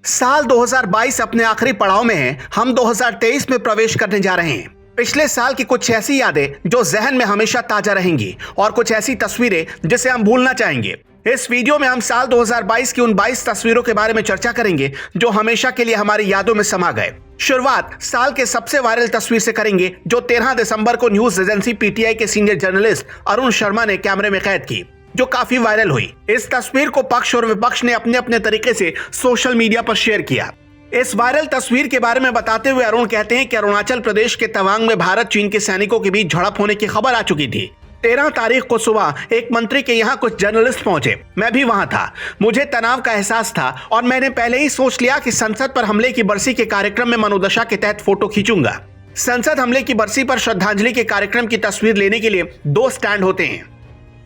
साल 2022 अपने आखिरी पड़ाव में है। हम 2023 में प्रवेश करने जा रहे हैं। पिछले साल की कुछ ऐसी यादें जो जहन में हमेशा ताजा रहेंगी और कुछ ऐसी तस्वीरें जिसे हम भूलना चाहेंगे। इस वीडियो में हम साल 2022 की उन 22 तस्वीरों के बारे में चर्चा करेंगे जो हमेशा के लिए हमारी यादों में समा गए। शुरुआत साल के सबसे वायरल तस्वीर से करेंगे जो 13 दिसंबर को न्यूज एजेंसी पीटीआई के सीनियर जर्नलिस्ट अरुण शर्मा ने कैमरे में कैद की, जो काफी वायरल हुई। इस तस्वीर को पक्ष और विपक्ष ने अपने अपने तरीके से सोशल मीडिया पर शेयर किया। इस वायरल तस्वीर के बारे में बताते हुए अरुण कहते हैं कि अरुणाचल प्रदेश के तवांग में भारत चीन के सैनिकों के बीच झड़प होने की खबर आ चुकी थी। 13 तारीख को सुबह एक मंत्री के यहाँ कुछ जर्नलिस्ट पहुंचे। मैं भी वहां था। मुझे तनाव का एहसास था और मैंने पहले ही सोच लिया कि संसद पर हमले की बरसी के कार्यक्रम में मनोदशा के तहत फोटो खींचूंगा। संसद हमले की बरसी पर श्रद्धांजलि के कार्यक्रम की तस्वीर लेने के लिए 2 स्टैंड होते हैं।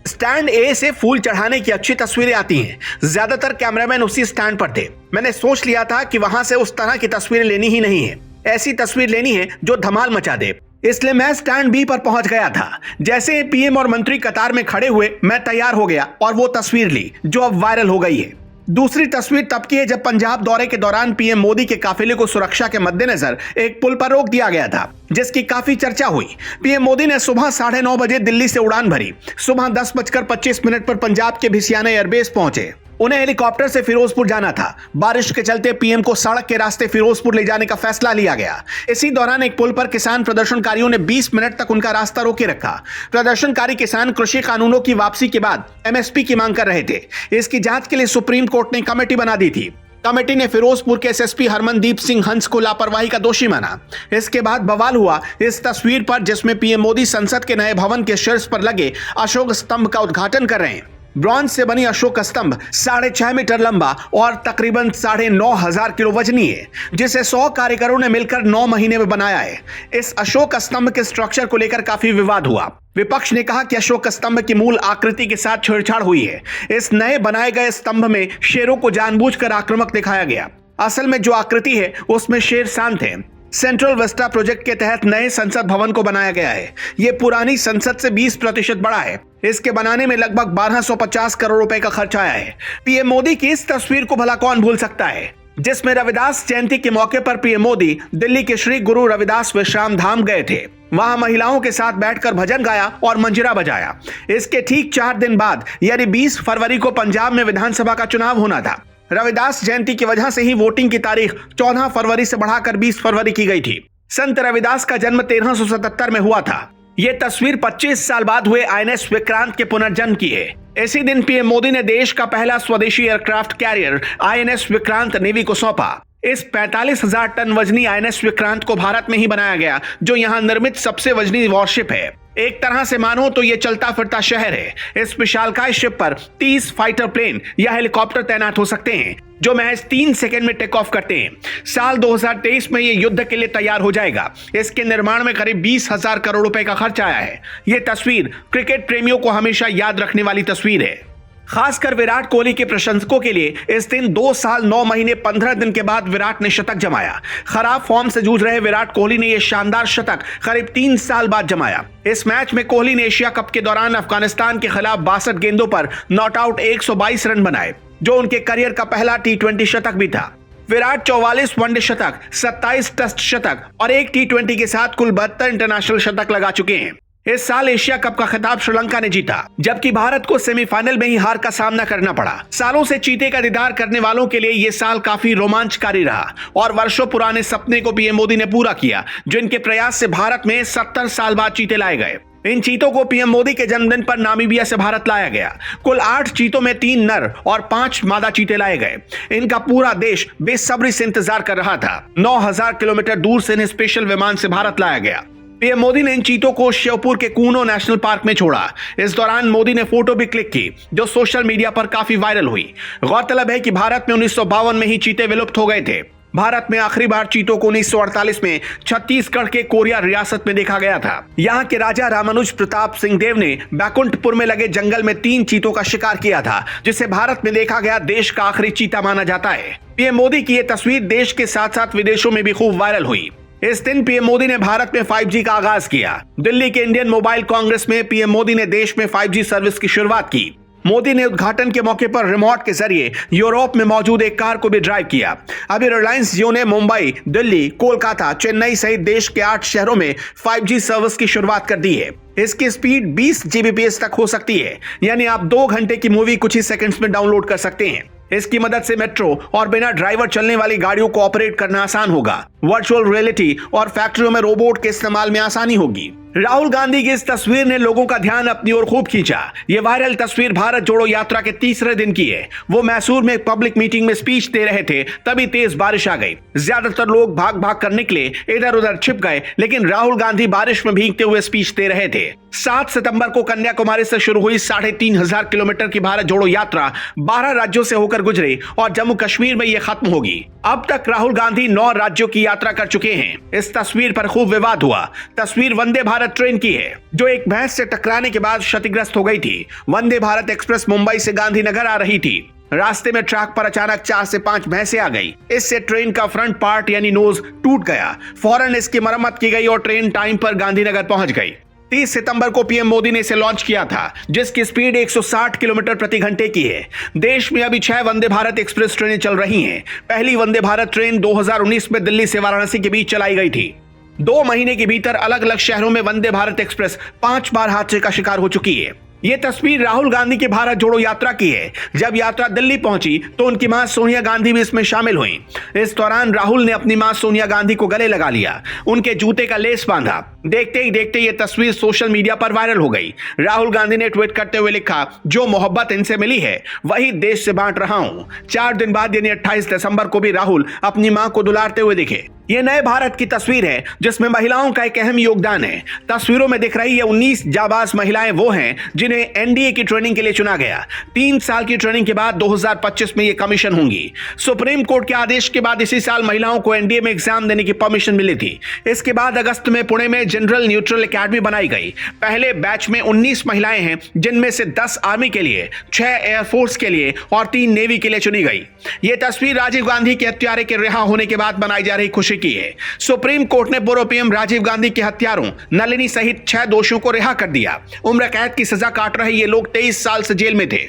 स्टैंड ए से फूल चढ़ाने की अच्छी तस्वीरें आती हैं। ज्यादातर कैमरामैन उसी स्टैंड पर थे। मैंने सोच लिया था कि वहां से उस तरह की तस्वीरें लेनी ही नहीं है। ऐसी तस्वीर लेनी है जो धमाल मचा दे। इसलिए मैं स्टैंड बी पर पहुंच गया था। जैसे पीएम और मंत्री कतार में खड़े हुए, मैं तैयार हो गया और वो तस्वीर ली जो अब वायरल हो गई है। दूसरी तस्वीर तब की है जब पंजाब दौरे के दौरान पीएम मोदी के काफिले को सुरक्षा के मद्देनजर एक पुल पर रोक दिया गया था, जिसकी काफी चर्चा हुई। पीएम मोदी ने सुबह 9:30 बजे दिल्ली से उड़ान भरी। सुबह 10:25 पर पंजाब के भिसियाना एयरबेस पहुंचे। उन्हें हेलीकॉप्टर से फिरोजपुर जाना था। बारिश के चलते पीएम को सड़क के रास्ते फिरोजपुर ले जाने का फैसला लिया गया। इसी दौरान एक पुल पर किसान प्रदर्शनकारियों ने 20 मिनट तक उनका रास्ता रोके रखा। प्रदर्शनकारी किसान कृषि कानूनों की वापसी के बाद एमएसपी की मांग कर रहे थे। इसकी जांच के लिए सुप्रीम कोर्ट ने कमेटी बना दी थी। कमेटी ने फिरोजपुर के एसएसपी हरमनदीप सिंह हंस को लापरवाही का दोषी माना। इसके बाद बवाल हुआ इस तस्वीर पर, जिसमें पीएम मोदी संसद के नए भवन के शीर्ष पर लगे अशोक स्तंभ का उद्घाटन कर रहे हैं। ब्रॉन्ज से बनी अशोक स्तंभ 6.5 मीटर लंबा और तकरीबन 9,500 किलो वजनी है, जिसे 100 कारीगरों ने मिलकर 9 महीने में बनाया है। इस अशोक स्तंभ के स्ट्रक्चर को लेकर काफी विवाद हुआ। विपक्ष ने कहा कि अशोक स्तंभ की मूल आकृति के साथ छेड़छाड़ हुई है। इस नए बनाए गए स्तंभ में शेरों को जानबूझकर आक्रामक दिखाया गया। असल में जो आकृति है उसमें शेर शांत है। सेंट्रल विस्टा प्रोजेक्ट के तहत नए संसद भवन को बनाया गया है। ये पुरानी संसद से 20% बड़ा है। इसके बनाने में लगभग 1250 करोड़ रुपए का खर्च आया है। पीएम मोदी की इस तस्वीर को भला कौन भूल सकता है, जिसमें रविदास जयंती के मौके पर पीएम मोदी दिल्ली के श्री गुरु रविदास विश्राम धाम गए थे। वहां महिलाओं के साथ बैठकर भजन गाया और मंजीरा बजाया। इसके ठीक 4 दिन बाद यानी 20 फरवरी को पंजाब में विधानसभा का चुनाव होना था। रविदास जयंती की वजह से ही वोटिंग की तारीख 14 फरवरी से बढ़ाकर 20 फरवरी की गई थी। संत रविदास का जन्म 1377 में हुआ था। यह तस्वीर 25 साल बाद हुए आईएनएस विक्रांत के पुनर्जन्म की है। इसी दिन पीएम मोदी ने देश का पहला स्वदेशी aircraft carrier INS Vikrant navy को सौंपा। इस 45,000 टन वजनी आईएनएस विक्रांत को भारत में ही बनाया गया, जो यहाँ निर्मित सबसे वजनी वॉरशिप है। एक तरह से मानो तो ये चलता फिरता शहर है। इस विशालकाय शिप पर 30 फाइटर प्लेन या हेलीकॉप्टर तैनात हो सकते हैं, जो महज 3 सेकंड में टेक ऑफ करते हैं। साल 2023 में ये युद्ध के लिए तैयार हो जाएगा। इसके निर्माण में करीब 20,000 करोड़ रुपए का खर्च आया है। ये तस्वीर क्रिकेट प्रेमियों को हमेशा याद रखने वाली तस्वीर है। खासकर विराट कोहली के प्रशंसकों के लिए इस दिन 2 साल 9 महीने 15 दिन के बाद विराट ने शतक जमाया। खराब फॉर्म से जूझ रहे विराट कोहली ने यह शानदार शतक करीब 3 साल बाद जमाया। इस मैच में कोहली ने एशिया कप के दौरान अफगानिस्तान के खिलाफ 62 गेंदों पर नॉट आउट 122 रन बनाए, जो उनके करियर का पहला T20 शतक भी था। विराट 44 वनडे शतक, 27 टेस्ट शतक और 1 T20 के साथ कुल 72 इंटरनेशनल शतक लगा चुके हैं। इस साल एशिया कप का खिताब श्रीलंका ने जीता, जबकि भारत को सेमीफाइनल में ही हार का सामना करना पड़ा। सालों से चीते का दीदार करने वालों के लिए यह साल काफी रोमांचकारी रहा और वर्षों पुराने सपने को पीएम मोदी ने पूरा किया, जिनके प्रयास से भारत में 70 साल बाद चीते लाए गए। इन चीतों को पीएम मोदी के जन्मदिन पर नामीबिया से भारत लाया गया। कुल 8 चीतों में 3 नर और 5 मादा चीते लाए गए। इनका पूरा देश बेसब्री से इंतजार कर रहा था। 9,000 किलोमीटर दूर से इन्हें स्पेशल विमान से भारत लाया गया। पीएम मोदी ने इन चीतों को श्योपुर के कूनो नेशनल पार्क में छोड़ा। इस दौरान मोदी ने फोटो भी क्लिक की, जो सोशल मीडिया पर काफी वायरल हुई। गौरतलब है कि भारत में 1952 में ही चीते विलुप्त हो गए थे। भारत में आखिरी बार चीतों को 1948 में छत्तीसगढ़ के कोरिया रियासत में देखा गया था। यहाँ के राजा रामानुज प्रताप सिंह देव ने बैकुंठपुर में लगे जंगल में 3 चीतों का शिकार किया था, जिसे भारत में देखा गया देश का आखिरी चीता माना जाता है। पीएम मोदी की यह तस्वीर देश के साथ साथ विदेशों में भी खूब वायरल हुई। इस दिन पीएम मोदी ने भारत में 5G का आगाज किया। दिल्ली के इंडियन मोबाइल कांग्रेस में पीएम मोदी ने देश में 5G सर्विस की शुरुआत की। मोदी ने उद्घाटन के मौके पर रिमोट के जरिए यूरोप में मौजूद एक कार को भी ड्राइव किया। अभी रिलायंस जियो ने मुंबई, दिल्ली, कोलकाता, चेन्नई सहित देश के 8 शहरों में 5G सर्विस की शुरुआत कर दी है। इसकी स्पीड 20 Gbps तक हो सकती है, यानी आप 2 घंटे की मूवी कुछ ही सेकंड्स में डाउनलोड कर सकते हैं। इसकी मदद से मेट्रो और बिना ड्राइवर चलने वाली गाड़ियों को ऑपरेट करना आसान होगा। वर्चुअल रियलिटी और फैक्ट्रियों में रोबोट के इस्तेमाल में आसानी होगी। राहुल गांधी की इस तस्वीर ने लोगों का ध्यान अपनी ओर खूब खींचा। ये वायरल तस्वीर भारत जोड़ो यात्रा के तीसरे दिन की है। वो मैसूर में एक पब्लिक मीटिंग में स्पीच दे रहे थे, तभी तेज बारिश आ गई। ज्यादातर लोग भाग भाग कर निकले, इधर उधर छिप गए, लेकिन राहुल गांधी बारिश में भीगते हुए स्पीच दे रहे थे। 7 सितंबर को कन्याकुमारी से शुरू हुई 3500 किलोमीटर की भारत जोड़ो यात्रा 12 राज्यों से होकर गुजरी और जम्मू कश्मीर में ये खत्म होगी। अब तक राहुल गांधी 9 राज्यों की यात्रा कर चुके हैं। इस तस्वीर पर खूब विवाद हुआ। तस्वीर वंदे भारत ट्रेन की है, जो एक भैंस से टकराने के बाद क्षतिग्रस्त हो गई थी। वंदे भारत एक्सप्रेस मुंबई से गांधीनगर आ रही थी। रास्ते में ट्रैक पर अचानक 4 से 5 भैंसे आ गई। इससे ट्रेन का फ्रंट पार्ट यानी नोज टूट गया। फौरन इसकी मरम्मत की गई और ट्रेन टाइम पर गांधीनगर पहुंच गई। 30 सितंबर को पीएम मोदी ने इसे लॉन्च किया था, जिसकी स्पीड 160 किलोमीटर प्रति घंटे की है। देश में अभी 6 वंदे भारत एक्सप्रेस ट्रेनें चल रही हैं। पहली वंदे भारत ट्रेन 2019 में दिल्ली से वाराणसी के बीच चलाई गई थी। 2 महीने के भीतर अलग अलग शहरों में वंदे भारत एक्सप्रेस 5 बार हादसे का शिकार हो चुकी है। ये तस्वीर राहुल गांधी की भारत जोड़ो यात्रा की है। जब यात्रा दिल्ली पहुंची तो उनकी मां सोनिया गांधी भी इसमें शामिल हुई। इस दौरान राहुल ने अपनी मां सोनिया गांधी को गले लगा लिया, उनके जूते का लेस बांधा। देखते ही देखते ये तस्वीर सोशल मीडिया पर वायरल हो गई। राहुल गांधी ने ट्वीट करते हुए लिखा, जो मोहब्बत इनसे मिली है वही देश से बांट रहा हूं। 4 दिन बाद यानी 28 दिसंबर को भी राहुल अपनी मां को दुलारते हुए दिखे। ये नए भारत की तस्वीर है, जिसमें महिलाओं का एक अहम योगदान है। तस्वीरों में दिख रही ये 19 जाबाज महिलाएं वो हैं जिन्हें एनडीए की ट्रेनिंग के लिए चुना गया। 3 साल की ट्रेनिंग के बाद 2025 में ये कमीशन होंगी। सुप्रीम कोर्ट के आदेश के बाद इसी साल महिलाओं को एनडीए में एग्जाम देने की परमिशन मिली थी। इसके बाद अगस्त में पुणे में जनरल न्यूट्रल एकेडमी बनाई गई। पहले बैच में 19 महिलाएं हैं, जिनमें से 10 आर्मी के लिए, 6 एयरफोर्स के लिए और 3 नेवी के लिए चुनी गई। ये तस्वीर राजीव गांधी के हत्यारे के रिहा होने के बाद बनाई जा रही खुशी की है। सुप्रीम कोर्ट ने पूर्व पीएम राजीव गांधी के हत्यारों नलिनी सहित 6 दोषियों को रिहा कर दिया। उम्र कैद की सजा काट रहे ये लोग 23 साल से जेल में थे।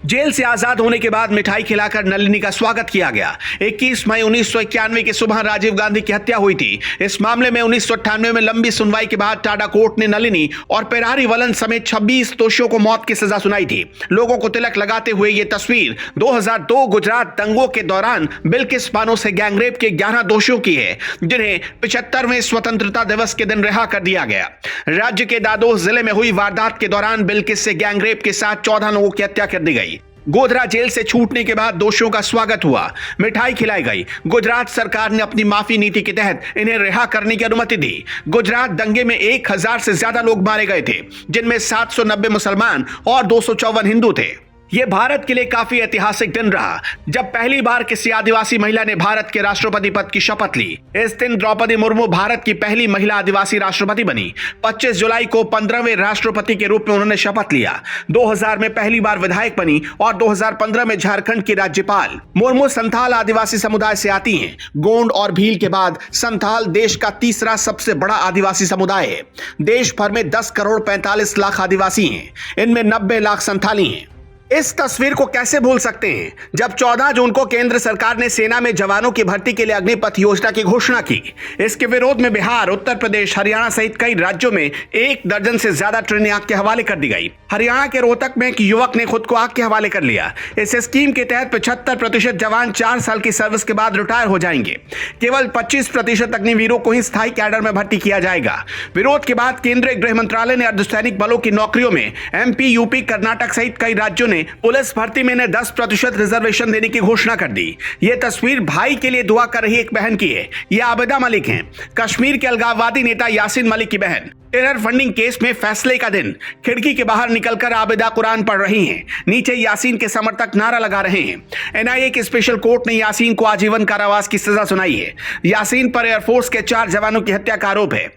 जेल से आजाद होने के बाद मिठाई खिलाकर नलिनी का स्वागत किया गया। 21 मई 1991 की सुबह राजीव गांधी की हत्या हुई थी। इस मामले में 1998 में लंबी सुनवाई के बाद टाडा कोर्ट ने नलिनी और पेरारी वलन समेत 26 दोषियों को मौत की सजा सुनाई थी। लोगों को तिलक लगाते हुए ये तस्वीर 2002 गुजरात दंगों के दौरान बिल्किस बानो से गैंगरेप के 11 दोषियों की है, जिन्हें 75वें स्वतंत्रता दिवस के दिन रिहा कर दिया गया। राज्य के दादोह जिले में हुई वारदात के दौरान बिल्किस से गैंगरेप के साथ 14 लोगों की हत्या कर दी गई। गोधरा जेल से छूटने के बाद दोषियों का स्वागत हुआ, मिठाई खिलाई गई। गुजरात सरकार ने अपनी माफी नीति के तहत इन्हें रिहा करने की अनुमति दी। गुजरात दंगे में 1000 से ज्यादा लोग मारे गए थे, जिनमें 790 मुसलमान और 254 हिंदू थे। यह भारत के लिए काफी ऐतिहासिक दिन रहा, जब पहली बार किसी आदिवासी महिला ने भारत के राष्ट्रपति पद की शपथ ली। इस दिन द्रौपदी मुर्मू भारत की पहली महिला आदिवासी राष्ट्रपति बनी। 25 जुलाई को 15वें राष्ट्रपति के रूप में उन्होंने शपथ लिया। 2000 में पहली बार विधायक बनी और 2015 में झारखंड की राज्यपाल। मुर्मू संथाल आदिवासी समुदाय से आती हैं। गोंड और भील के बाद संथाल देश का तीसरा सबसे बड़ा आदिवासी समुदाय है। देश भर में 10 करोड़ 45 लाख आदिवासी हैं, इनमें 90 लाख संथाली हैं। इस तस्वीर को कैसे भूल सकते हैं, जब 14 जून को केंद्र सरकार ने सेना में जवानों की भर्ती के लिए अग्निपथ योजना की घोषणा की। इसके विरोध में बिहार, उत्तर प्रदेश, हरियाणा सहित कई राज्यों में 1 दर्जन से ज्यादा ट्रेनें आग के हवाले कर दी गई। हरियाणा के रोहतक में एक युवक ने खुद को आग के हवाले कर लिया। इस स्कीम के तहत 75% जवान 4 साल की सर्विस के बाद रिटायर हो जाएंगे। केवल 25% अग्निवीरों को ही स्थायी कैडर में भर्ती किया जाएगा। विरोध के बाद केंद्रीय गृह मंत्रालय ने अर्धसैनिक बलों की नौकरियों में एमपी, यूपी, कर्नाटक सहित कई राज्यों पुलिस भर्ती में 10% रिजर्वेशन देने की घोषणा कर दी। यह तस्वीर भाई के लिए दुआ कर रही एक बहन की है। यह आबिदा मलिक हैं, कश्मीर के अलगाववादी नेता यासीन मलिक की बहन। टेरर फंडिंग केस में फैसले का दिन, खिड़की के बाहर निकलकर आबिदा कुरान पढ़ रही हैं। नीचे यासीन के समर्थक नारा लगा रहे हैं। एनआईए के स्पेशल कोर्ट ने यासीन को आजीवन कारावास की सजा सुनाई है। यासीन पर एयरफोर्स के 4 जवानों की हत्या का आरोप है।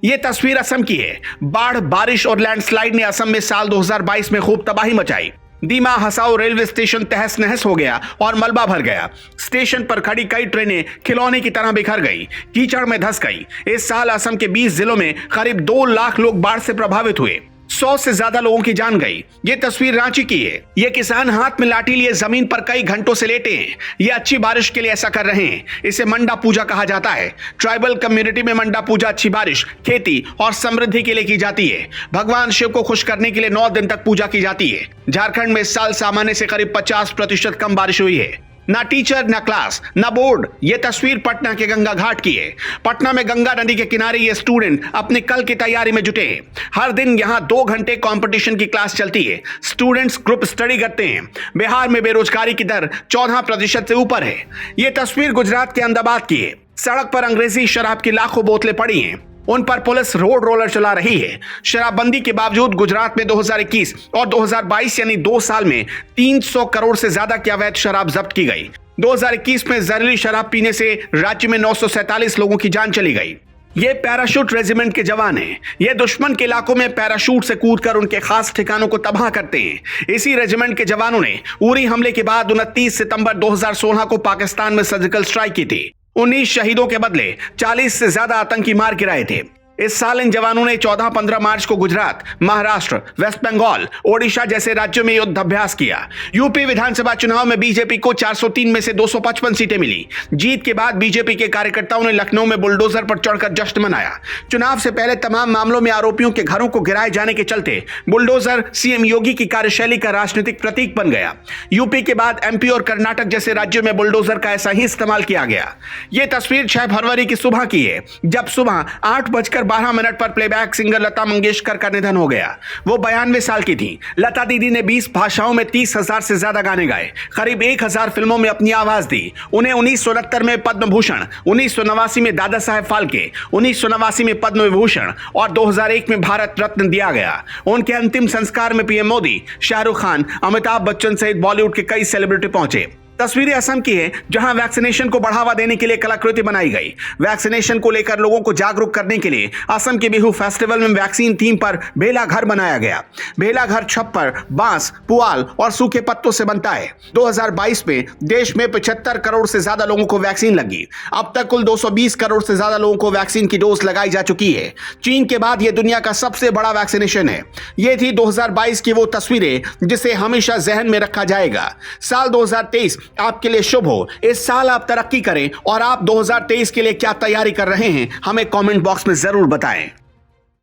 यह तस्वीर असम की है। बाढ़, बारिश और लैंडस्लाइड ने असम में साल 2022 में खूब तबाही मचाई। दीमा हसाओ रेलवे स्टेशन तहस नहस हो गया और मलबा भर गया। स्टेशन पर खड़ी कई ट्रेनें खिलौने की तरह बिखर गई, कीचड़ में धंस गई। इस साल असम के 20 जिलों में करीब 2 लाख लोग बाढ़ से प्रभावित हुए। 100 से ज्यादा लोगों की जान गई। ये तस्वीर रांची की है। ये किसान हाथ में लाठी लिए जमीन पर कई घंटों से लेटे हैं। ये अच्छी बारिश के लिए ऐसा कर रहे हैं। इसे मंडा पूजा कहा जाता है। ट्राइबल कम्युनिटी में मंडा पूजा अच्छी बारिश, खेती और समृद्धि के लिए की जाती है। भगवान शिव को खुश करने के लिए 9 दिन तक पूजा की जाती है। झारखंड में इस साल सामान्य से करीब 50% कम बारिश हुई है। ना टीचर, ना क्लास, ना बोर्ड। ये तस्वीर पटना के गंगा घाट की है। पटना में गंगा नदी के किनारे ये स्टूडेंट अपने कल की तैयारी में जुटे हैं। हर दिन यहाँ 2 घंटे कंपटीशन की क्लास चलती है। स्टूडेंट्स ग्रुप स्टडी करते हैं। बिहार में बेरोजगारी की दर 14% से ऊपर है। ये तस्वीर गुजरात के अहमदाबाद की है। सड़क पर अंग्रेजी शराब की लाखों बोतलें पड़ी हैं। उन पर पुलिस रोड रोलर चला रही है। शराबबंदी के बावजूद गुजरात में 2021 और 2022 यानी 2 साल में 300 करोड़ से ज्यादा की अवैध शराब जब्त की गई। 2021 में जहरीली शराब पीने से राज्य में 947 लोगों की जान चली गई। ये पैराशूट रेजिमेंट के जवान हैं। ये दुश्मन के इलाकों में पैराशूट से कूदकर उनके खास ठिकानों को तबाह करते हैं। इसी रेजिमेंट के जवानों ने उरी हमले के बाद 29 सितंबर 2016 को पाकिस्तान में सर्जिकल स्ट्राइक की थी। 19 शहीदों के बदले 40 से ज्यादा आतंकी मार गिराए थे। इस साल इन जवानों ने 14-15 मार्च को गुजरात, महाराष्ट्र, वेस्ट बंगाल, ओडिशा जैसे राज्यों में युद्धाभ्यास किया। यूपी विधानसभा चुनाव में बीजेपी को 403 में से 255 सीटें मिली। जीत के बाद बीजेपी के कार्यकर्ताओं ने लखनऊ में बुलडोजर पर चढ़कर जश्न मनाया। चुनाव से पहले तमाम मामलों में आरोपियों के घरों को गिराए जाने के चलते बुलडोजर सीएम योगी की कार्यशैली का राजनीतिक प्रतीक बन गया। यूपी के बाद एमपी और कर्नाटक जैसे राज्यों में बुलडोजर का ऐसा ही इस्तेमाल किया गया। ये तस्वीर 6 फरवरी की सुबह की है, जब सुबह 8:12 पर प्लेबैक सिंगर लता मंगेशकर का निधन हो गया। वो 92 साल की थी। लता दीदी ने 20 भाषाओं में 30,000 से ज्यादा गाने गाए, करीब 1000 फिल्मों में अपनी आवाज दी। उन्हें 1969 में पद्म भूषण, 1989 में दादा साहेब फाल्के, 1989 में पद्म विभूषण और 2001 में भारत रत्न दिया गया। उनके अंतिम संस्कार में पीएम मोदी, शाहरुख खान, अमिताभ बच्चन सहित बॉलीवुड के कई सेलिब्रिटी पहुंचे। तस्वीरें असम की है, जहां वैक्सीनेशन को बढ़ावा देने के लिए कलाकृति बनाई गई। वैक्सीनेशन को लेकर लोगों को जागरूक करने के लिए असम के बिहू फेस्टिवल में वैक्सीन थीम पर भेला घर बनाया गया। भेला घर छप्पर, बांस, पुआल और सूखे पत्तों से बनता है। 2022 में देश में 75 करोड़ से ज्यादा लोगों को वैक्सीन लगी। अब तक कुल 220 करोड़ से ज्यादा लोगों को वैक्सीन की डोज लगाई जा चुकी है। चीन के बाद यह दुनिया का सबसे बड़ा वैक्सीनेशन है। ये थी 2022 की वो तस्वीरें जिसे हमेशा जहन में रखा जाएगा। साल 2023 आपके लिए शुभ हो। इस साल आप तरक्की करें और आप 2023 के लिए क्या तैयारी कर रहे हैं, हमें कमेंट बॉक्स में जरूर बताएं।